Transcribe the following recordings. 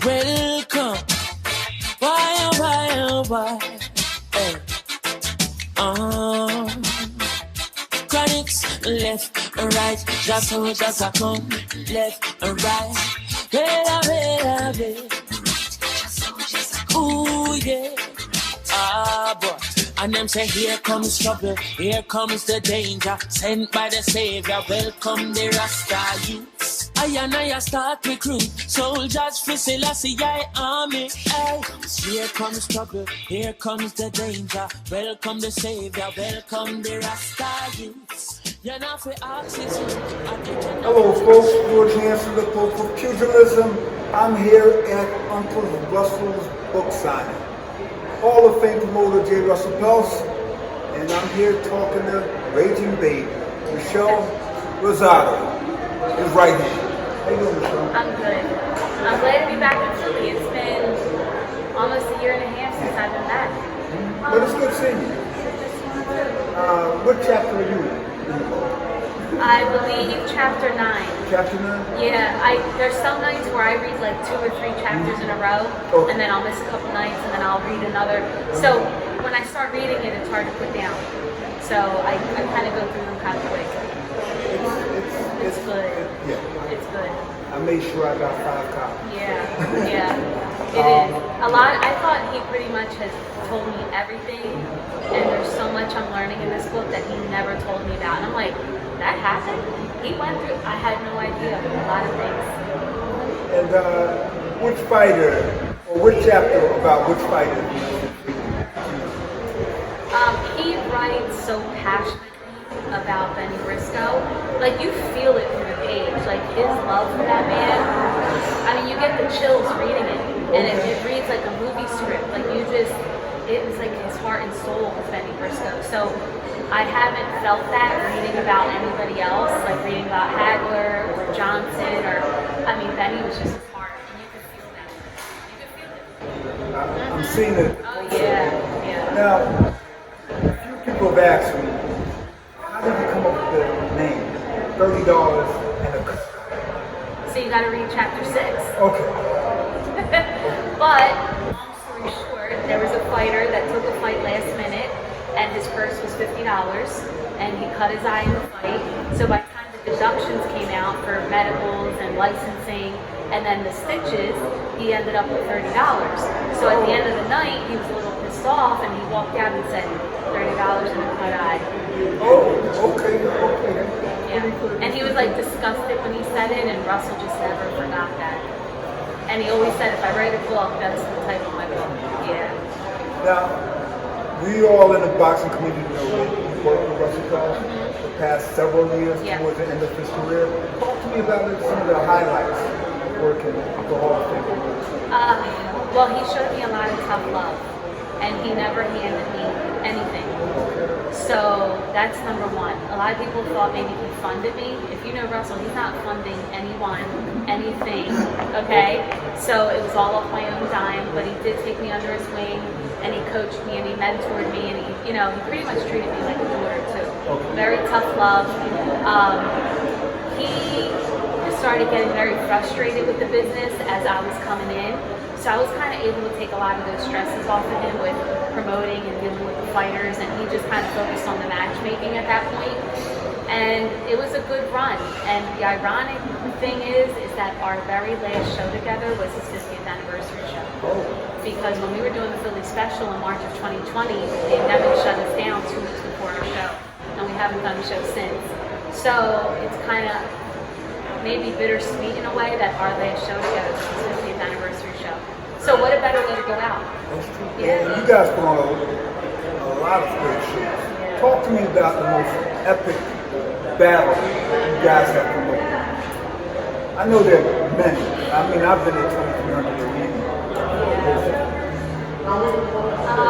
Welcome. Why, oh, why, oh, why? Hey. Chronics, left and right. Just so, just a come. Left and right. Wait. Ooh, yeah. Ah, boy. And them say, here comes trouble, here comes the danger. Sent by the Savior, welcome the Rasta youths. I start recruit soldiers for Selassie army. Ay. Here comes trouble, here comes the danger. Welcome the Savior, welcome the Rasta youths. You're not for oxygen. Hello folks, George Hansen, the Pope of Pugilism. I'm here at Uncle Russell's book signing. Hall of Fame promoter J. Russell Peltz, and I'm here talking to Raging Babe, Michelle Rosado, his right hand. How you doing, Michelle? I'm good. I'm glad to be back in Philly. It's been almost a year and a half since I've been back. But it's good seeing you. What chapter are you in? I believe chapter 9. Chapter 9? Yeah, there's some nights where I read like 2 or 3 chapters in a row, and then I'll miss a couple nights, and then I'll read another. So when I start reading it, it's hard to put down. So I kind of go through them kind of quick. It's good. It's good. I made sure I got 5 copies. Yeah. It is. A lot. I thought he pretty much has told me everything, and there's so much I'm learning in this book that he never told me about. And I'm like, that happened? He went through, I had no idea, a lot of things. And which fighter, or which chapter about which fighter? He writes so passionately about Benny Briscoe. Like, you feel it through the page. Like, his love for that man. I mean, you get the chills reading it. And it reads like a movie script. Like, it was like his heart and soul with Benny Briscoe. So I haven't felt that reading about anybody else, like reading about Hagler or Johnson, Benny was just his heart, and you could feel that. You could feel it. I'm seeing it. Oh, yeah. Now, a few people have asked me, how did you come up with the name? $30 and a cup. So you got to read chapter 6. Okay. But, long story short, there was a fighter that took a fight last minute, and his purse was $50, and he cut his eye in the fight. So by the time the deductions came out for medicals and licensing, and then the stitches, he ended up with $30. So at the end of the night, he was a little pissed off, and he walked out and said, $30 and a cut eye. Oh, okay. Yeah. And he was like disgusted when he said it, and Russell just never forgot that. And he always said, if I write a book, that's the title of my book. Yeah. Now, we all in the boxing community know that you worked with Russell Peltz the past several years towards the end of his career. Talk to me about some of the highlights working with the Hall of Fame. Well, he showed me a lot of tough love, and he never handed me anything. So that's number one. A lot of people thought maybe he funded me. If you know Russell, he's not funding anyone, anything, okay? So it was all off my own dime, but he did take me under his wing, and he coached me, and he mentored me, and he pretty much treated me like a daughter too. Very tough love. He started getting very frustrated with the business as I was coming in. So I was kind of able to take a lot of those stresses off of him with promoting and dealing with the fighters, and he just kind of focused on the matchmaking at that point. And it was a good run. And the ironic thing is that our very last show together was his 50th anniversary show. Because when we were doing the Philly special in March of 2020, the pandemic shut us down 2 weeks before our show, and we haven't done a show since. So it's kind of maybe bittersweet in a way that our last show together was his 50th anniversary show. So what a better way to go out. That's true. Yeah. You guys put on a lot of great shows. Talk to me about the most epic battle you guys have promoted. I know there are many. I mean, I've been at 2300 arena.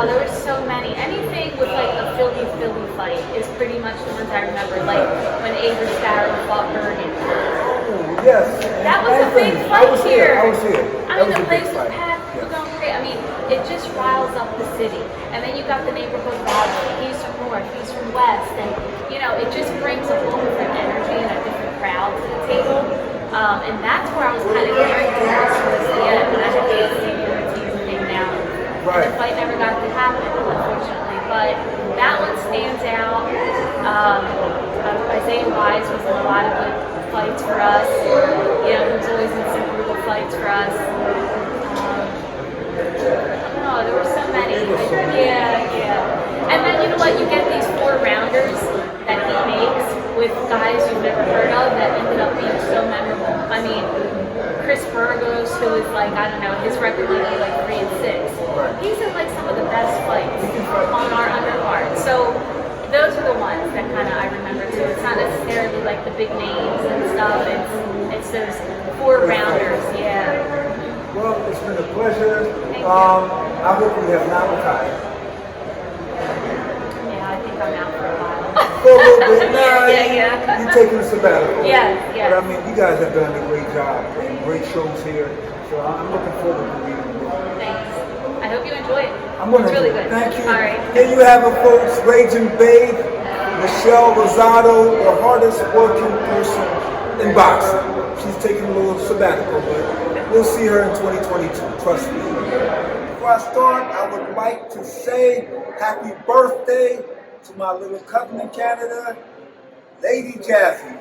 There were so many. Anything with like a Philly fight is pretty much the ones I remember. Like when Avery Sparrow fought Bergen. Oh, yes. That was a big fight here. I was here. I mean, the place was packed. People going crazy. I mean, it just riles up the city. And then you got the neighborhood rivalry. He's from North, he's from West, and it just brings a whole different energy and a different crowd to the table. And that's where I was kind of gearing towards the end. And I had Right. And the fight never got to happen, unfortunately. But that one stands out. Isaiah Wise was in a lot of good fights for us. You know, he was always in some brutal fights for us. No, there were so many. Yeah. And then you know what? You get these 4-rounders that he makes with guys you've never heard of that ended up being so memorable. I mean, Chris Burgos, who is like, I don't know, his record might be like 3-6. He's in like some of the best fights on our undercard. So those are the ones that kind of I remember too. It's not necessarily like the big names and stuff. It's those 4-rounders. Yeah. Well, it's been a pleasure. I hope you have not retired. Yeah, I think I'm out for a while. For a little bit. Nah, Yeah. You're taking a sabbatical. Yeah. But I mean, you guys have done a great job and great shows here. So I'm looking forward to reading the book. Thanks. I hope you enjoy it. It's really good. Thank you. All right. Here you have it, folks. Raging Babe, Michelle Rosado, the hardest working person in boxing. She's taking a little sabbatical, but we'll see her in 2022. Trust me. Before I start, I would like to say happy birthday to my little cousin in Canada, Lady Jazzy.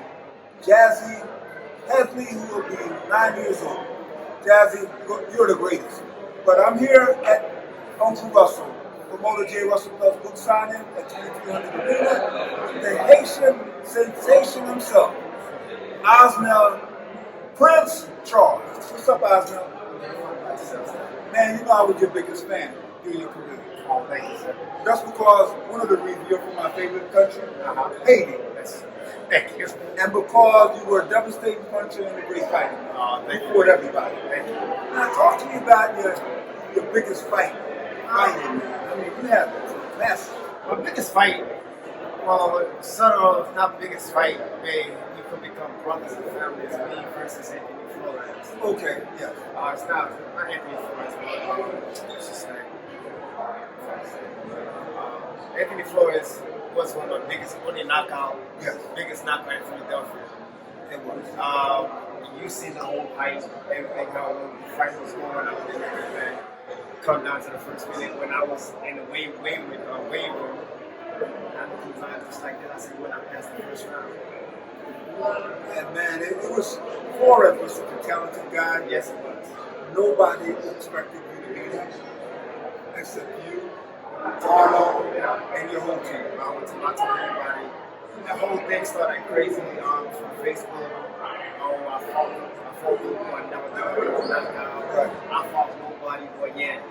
Jazzy Hesley, who will be 9 years old. Jazzy, you're the greatest. But I'm here at Uncle Russell, promoter J. Russell Peltz book signing at 2300 Arena. The Haitian sensation himself, Osmel Prince Charles. What's up, Osmel? Man, you know I was your biggest fan during your career. Oh, thank you, sir. That's because one of the reasons you're from my favorite country, Haiti. Yes. Thank you. And because you were a devastating puncher and a great fighter. Thank You fought everybody. Thank you. Now talk to me about your biggest fight. Fighting, man. I mean, you have massive. My biggest fight, well, sort of not biggest fight, we could become brothers and family as me versus Anthony Flores. Okay, yeah. It's not Anthony Flores, but what's his name? Anthony Flores was one of the biggest, only knockout, biggest knockout in Philadelphia. It was. You see the whole fight, everything, how the fight was going on and everything. Come down to the first minute when I was in the wave room. I looked just like that. I said, when I passed the first round. And man, it was Flores was such a talented guy. Yes, it was. Nobody expected you to beat him except you, Arnold, and your whole team. I told everybody. The whole thing started crazy from Facebook. I fought people I never done it. Right. I fought nobody, but yet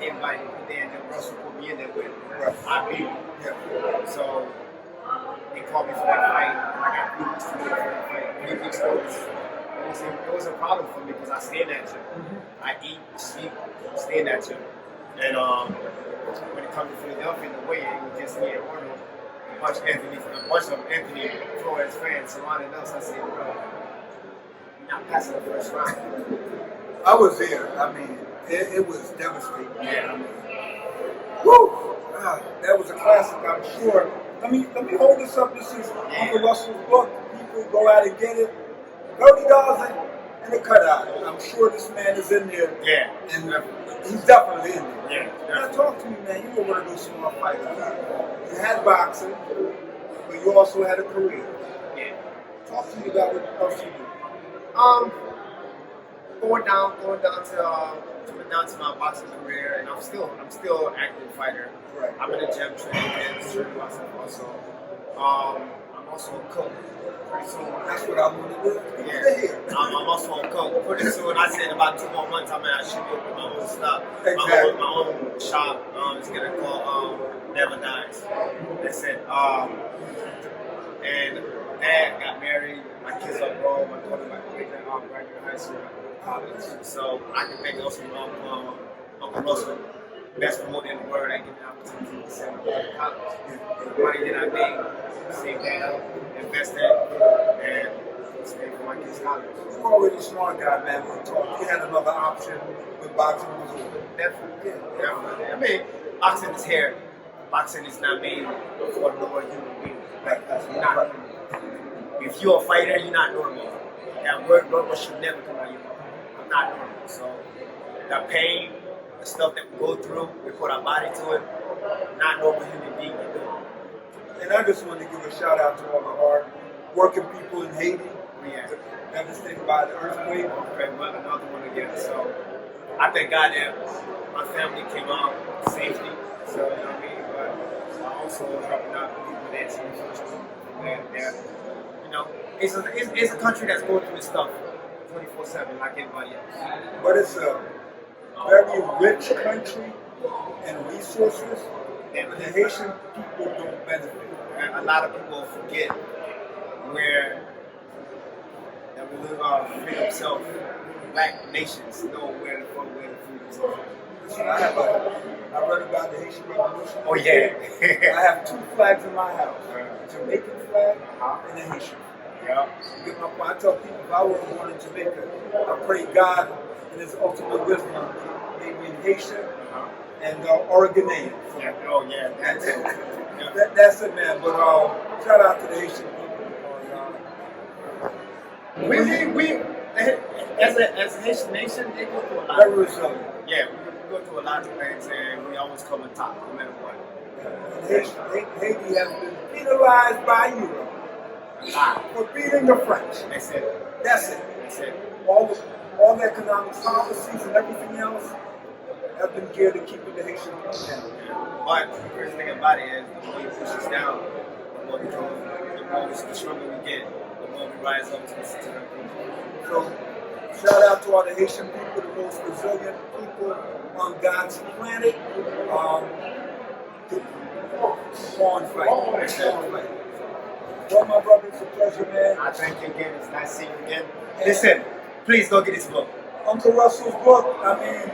everybody put there and then Russell put me in there with. Right. I beat him. Yeah. So they called me for that fight. I got 3 weeks to do for that fight. 3 weeks notice. It was a problem for me because I stayed at gym. I eat, sleep, stayed at gym. And when it comes to Philadelphia, in the way it was just me and Arnold, a bunch of Anthony Flores fans surrounding us. I said, bro, you're not passing the first round. I was there. I mean, it was devastating. Yeah. Woo! That was a classic, I'm sure. Let me hold this up. This is Uncle Russell's book. People go out and get it. $30 and a cutout. I'm sure this man is in there. Yeah. And he's definitely in there. Yeah. Now talk to me, man. You were one of those small fighters. You had boxing, but you also had a career. Yeah. Talk to me about what else you do. Going down to my boxing career, and I'm still an active fighter. Right. I'm in the gym training myself also. I'm also a coach. Pretty soon. That's what I want to do. Yeah. I'm also a coach. Pretty soon, I said about 2 more months, I should be opening my own stuff. Exactly. My own shop. It's gonna call Never Dies. That's it. And Dad got married. My kids are grown. My daughter graduated high school, college. So I can thank also Uncle Russell, best promoter in the world. I get the opportunity to send my daughter to college. The money that I made, saved that up, invested, and stayed for my kids' college. You're already a smart guy, man. We talked. You had another option with boxing was over. Definitely. I mean, boxing is here. Boxing is not made for the normal human being. Like, you're not normal. If you're a fighter, you're not normal. That word normal should never come out of your mouth. I'm not normal. So the pain, the stuff that we go through, we put our body to it, not normal human being can do. And I just want to give a shout out to all the hard working people in Haiti. Yeah. Devastated by the earthquake. Okay, well, another one again. So I thank God that my family came out safely. So, you know what I mean? But I also helping out people that's in the country. You know, it's a country that's going through this stuff 24/7 like everybody else. But it's a very rich country and resources, and the Haitian people don't benefit. And a lot of people forget where that we live our freedom self. Black nations know where the food is. Listen, I read about the Haitian Revolution. Oh yeah. I have 2 flags in my house: a Jamaican flag and a Haitian. Yeah. I tell people if I were born in Jamaica, I pray God in His ultimate wisdom made me Haitian and Oregonian. Yeah. Oh yeah. That's it. Yeah. That's it, man. But shout out to the Haitian people. We as a Haitian nation, they go through a lot. Very resilient. Yeah, we go through a lot of things, and we always come on top, no matter what. Haiti has been penalized by Europe A lot. for beating the French. That's it. That's it. That's it. All the economic policies and everything else have been geared to keeping the Haitian people down. But the crazy thing about it is, the more you push us down, the more we go, the stronger we get, the more we rise up to the So, shout out to all the Haitian people, the most resilient people on God's planet. Go on, fight. Well, my brother, it's a pleasure, man. I thank you again. It's nice seeing you again. Listen, please go get this book. Uncle Russell's book, I mean,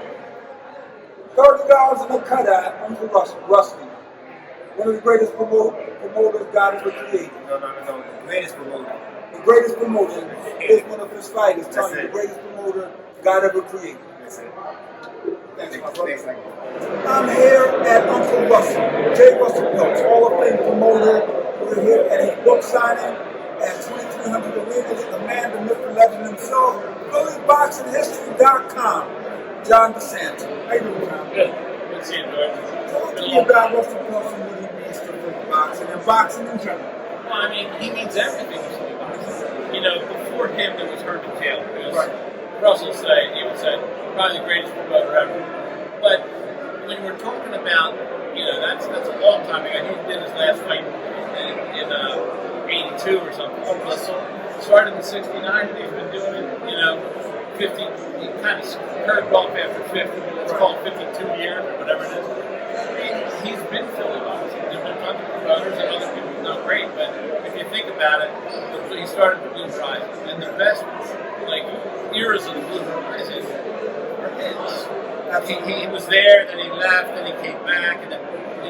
$30 in a cut at Uncle Rusty. One of the greatest promoters God ever created. No. The greatest promoter. The greatest promoter is one of his fighters, telling you, it. the greatest promoter God ever created. That's it. Thanks, my brother. Thanks, I'm here at Uncle Russell, J. Russell Peltz, Hall of Fame promoter. We're here at his book signing at 2300 Arenas. The man, the myth, the legend himself, PhillyBoxingHistory.com. John DeSanto. How you doing, John? Good. Good seeing you, George. Talk to me about Russell Peltz and what he means to Philly boxing and boxing in general. Well, I mean, he means everything to Philly boxing. You know, before him, there was Herman Taylor, who was, Russell would say, probably the greatest promoter ever. But when we're talking about, you know, that's a long time ago. He did his last fight in 82 or something. Russell started in 69, and he's been doing it, you know, 50, he kind of curved off after 50, let's call it 52 years or whatever it is. He's been Philly boxing. There's been other promoters and other people who've done great, but if you think about it, he started the Blues Rising. And the best, like, eras of the Blues Rising are his. He was there, then he left, then he came back, and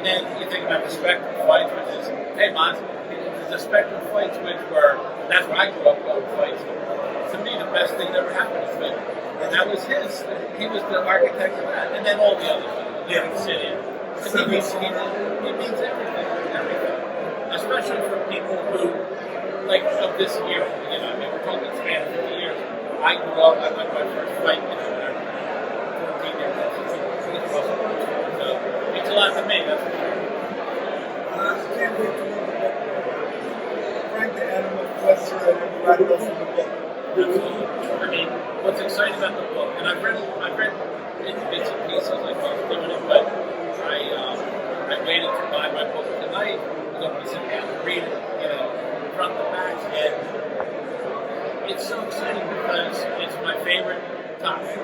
then you think about the Spectrum fights, which is, hey, man, the Spectrum fights, which were, that's where I grew up going fights. To me, the best thing that ever happened to me. And that was his. He was the architect of that. And then all the others, New City. He means everything. Especially for people who, like, of this era. You know, I mean, we're talking span of 50 years. I grew up, I went my first fight, you know, when I was 14 years old. So, it means a lot to me, that's for sure. I can't wait to read the book. Frank the Animal, Professor, and everybody else in the book. Absolutely. I mean, what's exciting about the book, and I've read bits and pieces, like I was doing it, but I waited to buy my book tonight. I was going to sit down and read it, you know, front to back, and it's so exciting because it's my favorite topic,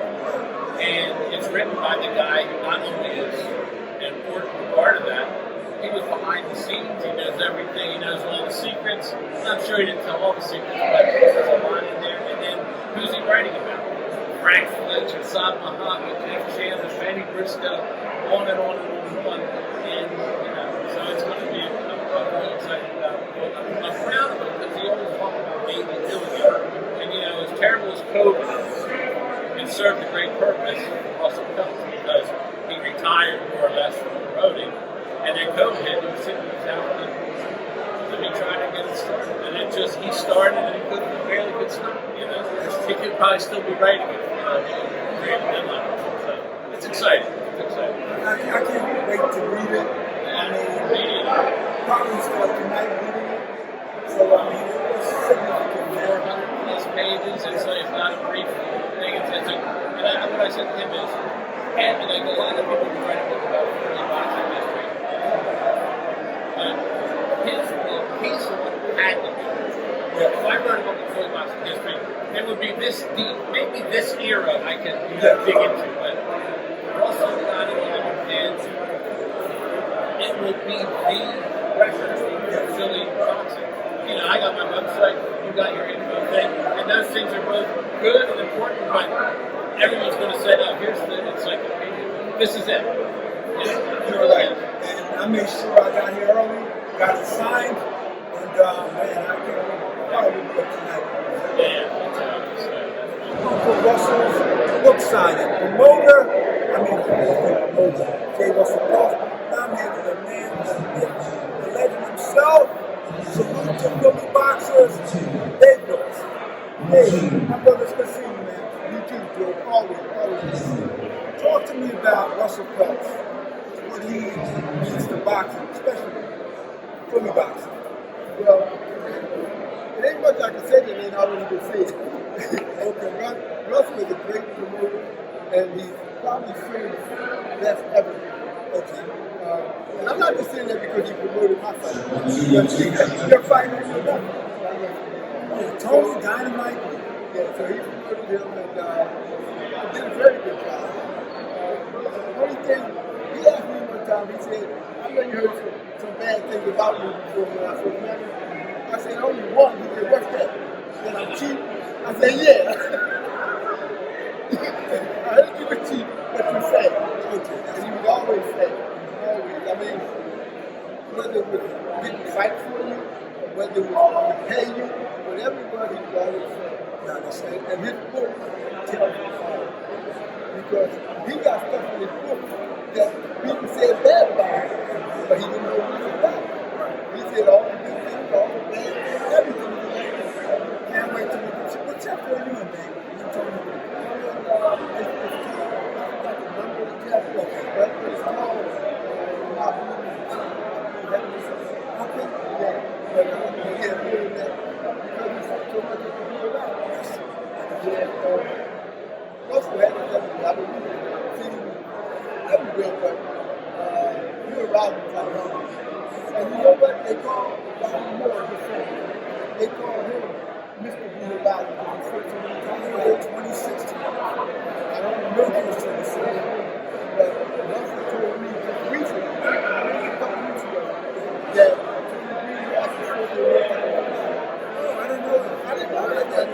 and it's written by the guy who not only is an important part of that, he was behind the scenes, he knows everything, he knows all the secrets. I'm sure he didn't tell all the secrets, but there's a lot in there. And then, who's he writing about? Frank Fletcher, Saad Muhammad, Jeff Chandler, Benny Briscoe, on and on and on and on. And, you know, so it's going to be, I'm really excited about it. I'm proud of him because he always talked about mainly doing it. And, you know, as terrible as COVID is, it served a great purpose for Russell Peltz because he retired more or less from promoting. And then COVID hit, he was sitting in his house and he tried to get it started. And it just, he started and he barely could stop, you know. He could probably still be writing it, you know, creating deadline. So it's exciting. It's exciting. I can't wait to read it. I mean, probably start tonight reading it. So, I mean, it's significant there. 400 plus pages. It's not a brief thing. What I said to him is, and like a lot of people who write a book about early boxing history, he's the one who had to do it. If I wrote a book of early boxing history, it would be this deep. Maybe this era I can dig into, but Russell got it all, and it will be the record for Philly boxing. You know, I got my website, you got your info thing, and those things are both good and important, but everyone's going to say, oh, here's the encyclopedia. This is it. You're right. And I made sure I got here early, got it signed, and man, I can probably do it tonight. Yeah, that's how I say. Uncle Russell's book signing. Promoter, J. Russell Peltz. I'm here with the man, the legend himself. Salute to Philly boxers. Dave Brooks. Hey, my brother's good seeing you, man. You too, Joe. Always. Talk to me about Russell Peltz. What he means to boxing, especially Philly boxing. Well, it ain't much I can say that ain't already been said. Okay, Russell is a great promoter, and he's probably Philly's best ever. Okay. And I'm not just saying that because he promoted my fight. Your fight is enough. Tony Dynamite. Yeah, so he promoted him and did a very good job. The only thing, he asked me one time, he said, I know you heard some bad things about me before when I first met him. I said, only one. He said, what's that? That I'm cheap? I said, yeah. I heard you were cheap, but you fat. Okay. And he was always fat. Always. I mean, whether it was getting fight for you, or whether it was to pay you, whatever it was, he was always fat. And his book tells you all. Because he got stuff in his book that people said bad about him, but he didn't know what it was about. He said all the good things, all the bad things, everything was like that. Can't wait to meet you. What chapter are you in, babe? You told me. It's called My Blue. Okay. Yeah, but yeah, really that because he's so much to do about. Yeah, Russell had it everywhere. I mean, everywhere, but you're riding from home. And you know what? They call Bobby Moore his friend. They call him Mr. Blue Valley because he's 2016. I don't know if he was 26, but Russell told me just recently, a couple weeks ago, that he actually supposed to work out. Oh, I didn't know that. I didn't know that.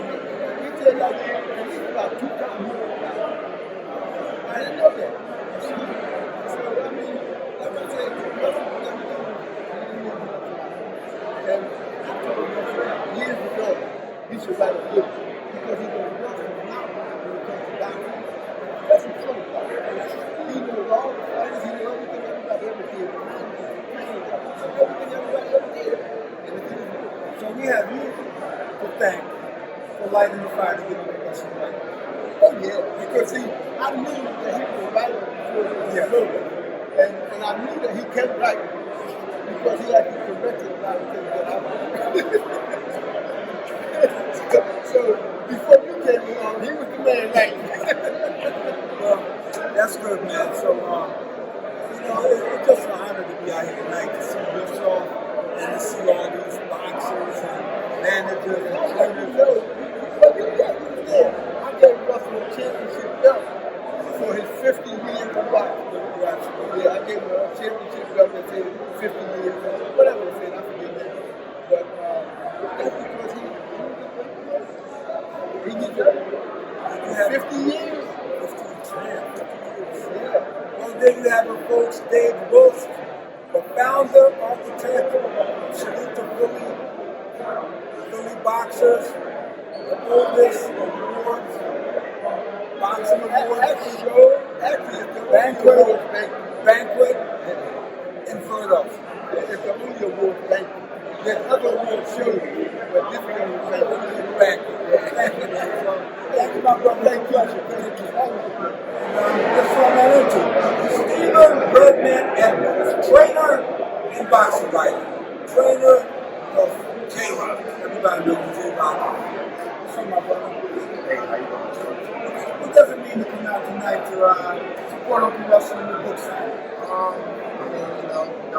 He said like at least about 2 times more. I didn't know that. So I mean, like I said, Russell was everything. And I told him years ago, he should write a book because he's going to work from now when it comes to boxing. That's what Philly boxing. He knows all the fighters, he knows everything everybody ever did. Everything everybody ever did. And it's in his book. So we have you to thank for lighting the fire to get on the Russell right. Oh yeah, because see, I knew that he was a writer before he was a movie. And I knew that he kept writing because he actually corrected a lot of things that I wrote. So before you came along, he was the man writing. Well, that's good, man. So, it's just an honor to be out here tonight to see your show and to see all these boxers and managers and trainers. I gave Russell a championship belt for his 50 years of boxing. Yeah, I gave him a championship belt that said 50 years, whatever it said, I forget that. But that's because he did it. 50 years? 50 years. Yeah. Well, there you have it, folks. Dave Brooks, the founder, architect, salute to Philly boxers, the oldest awards, boxing awards, banquet in Philadelphia. It's the only award banquet. There's other award shows, but this one is banquet. Banquet. Thank you. my brother. Thank you. Thank you. That's what I'm into. Stephen Birdman Edwards, trainer and boxing writer. Trainer of J-Rock. Everybody knows J-Rock. That's my brother. Hey, how you doing? What does it mean to come out tonight to support Open Wrestling in the book side?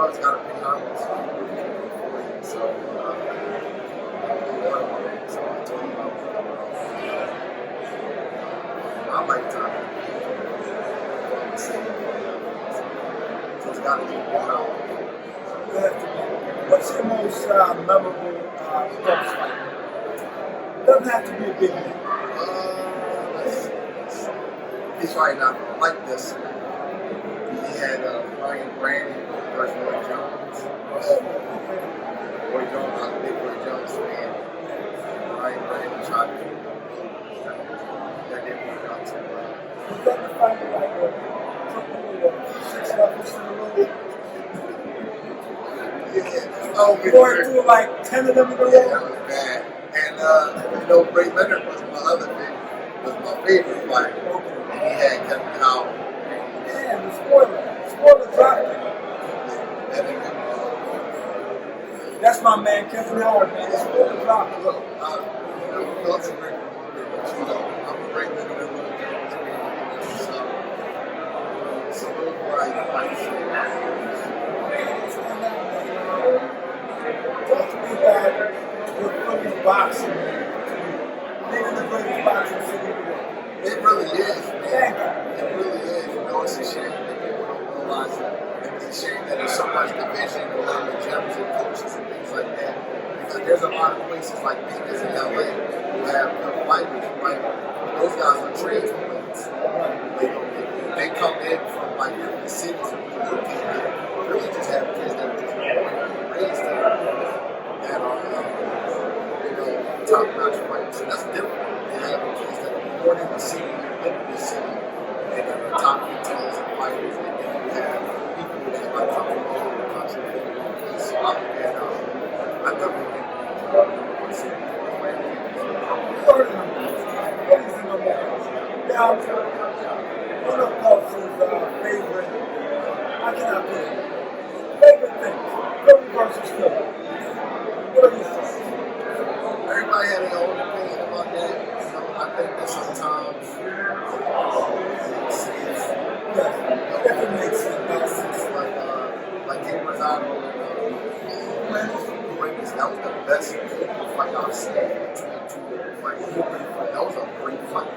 It's got to be honest. So, I like time. So it's got to be out. What's your most memorable box fight? Doesn't have to be a big one. He's right now like this. He had Ryan Brandon versus Roy Jones. Roy Jones, I'm a big Roy Jones fan. Ryan Brandon tried to that didn't work out too well. Was that the fight like a 6 levels in a row? Yeah. Or through like 10 of them in a row? Yeah, that was bad. And Ray Leonard was my other thing, was my favorite fight. And he had Kevin Howard. Man, the spoiler dropped it. That's my man, Kevin Howard, man. The spoiler dropped it. Look, I'm a great Leonard and Will Jones fan. So those were like Talk to me about your Philly boxing. Being in the greatest boxing city in the world. it really is, man. Thank you. It really is. It's a shame that people don't realize it. It's a shame that there's so much division around the gyms and coaches and things like that. Because there's a lot of places like Vegas and LA who have fighters, right? Those guys are transplants. They come in from like different cities and really just have kids that are just born and raised there that are top-notch fighters. And that's different. They have kids that are born in the city and live in the city and are top contenders and fighters. And then you have people that are coming all over the country for the place. So I never went to the city. Now, one of Peltz's favorite, how can I put it? Favorite things, Philly versus Philly. What are your thoughts? Everybody had their own opinion about that. I think that sometimes it makes sense. Yeah, if it makes sense. Makes sense. Like King Rosado and Reyes, that was the best fight I've seen between two different fighters. That was a great fight.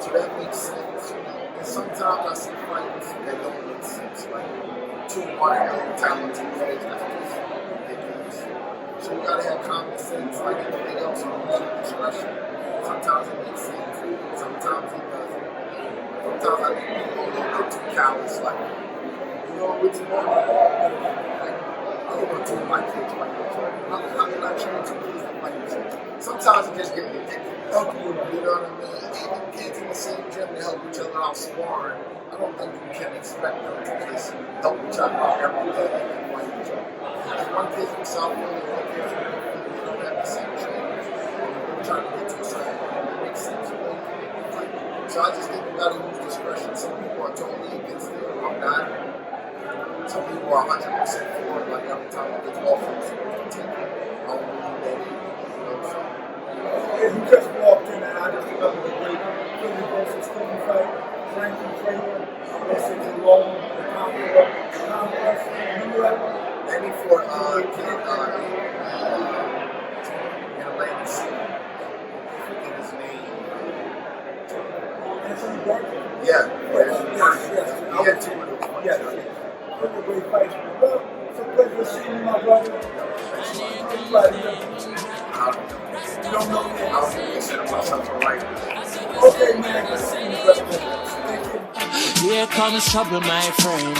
So that makes sense. And sometimes I see fights that don't make sense. Like two one-and-done talented players. That's just ridiculous. So you gotta have common sense, like anything else, you use your discretion. Sometimes it makes sense, sometimes it doesn't. Sometimes I think people go a little bit too callous, like, which one? Like, I don't want to do my kids like each other. How can I train two kids to fight each other? Sometimes it just gets ridiculous. You know what I mean? Even kids in the same gym to help each other out sparring, I don't think you can expect them to just help each other out every day and fight each other. If one kid's from South Philly, one kid's from North Philly, you don't have the same trainers. You're trying to get to a certain point. It makes sense. So I just think you gotta use discretion. Some people are totally against it. I'm not. Some people are 100% for it. Like every time it gets offered, it's supposed to take it. I don't believe that either. So. You just walked in and I just remember the great Philly versus Philly fight. Frankie Trainer versus Long, the Conquest. Remember that one? Then he fought in Atlantic City. I forget his name. Anthony Barker? Yeah. Yes. He had two of those fights. Yes. Those are great fights. Well, it's a pleasure seeing you, my brother. You don't know me? I don't consider myself a writer. Okay, man. Thank you. Here comes trouble, my friend.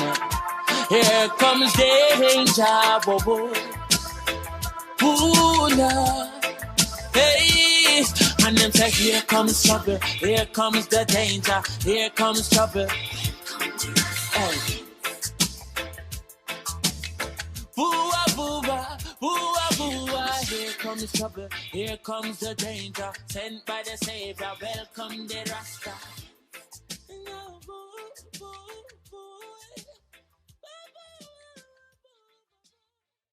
Here comes danger, bobo. Ooh, Lord. Hey, and them say, here comes trouble. Here comes the danger. Here comes trouble. Hey. Boo-ah, boo-ah, boo-ah, boo-ah. Here comes comes trouble, here comes the danger. Sent by the Savior, welcome the Rasta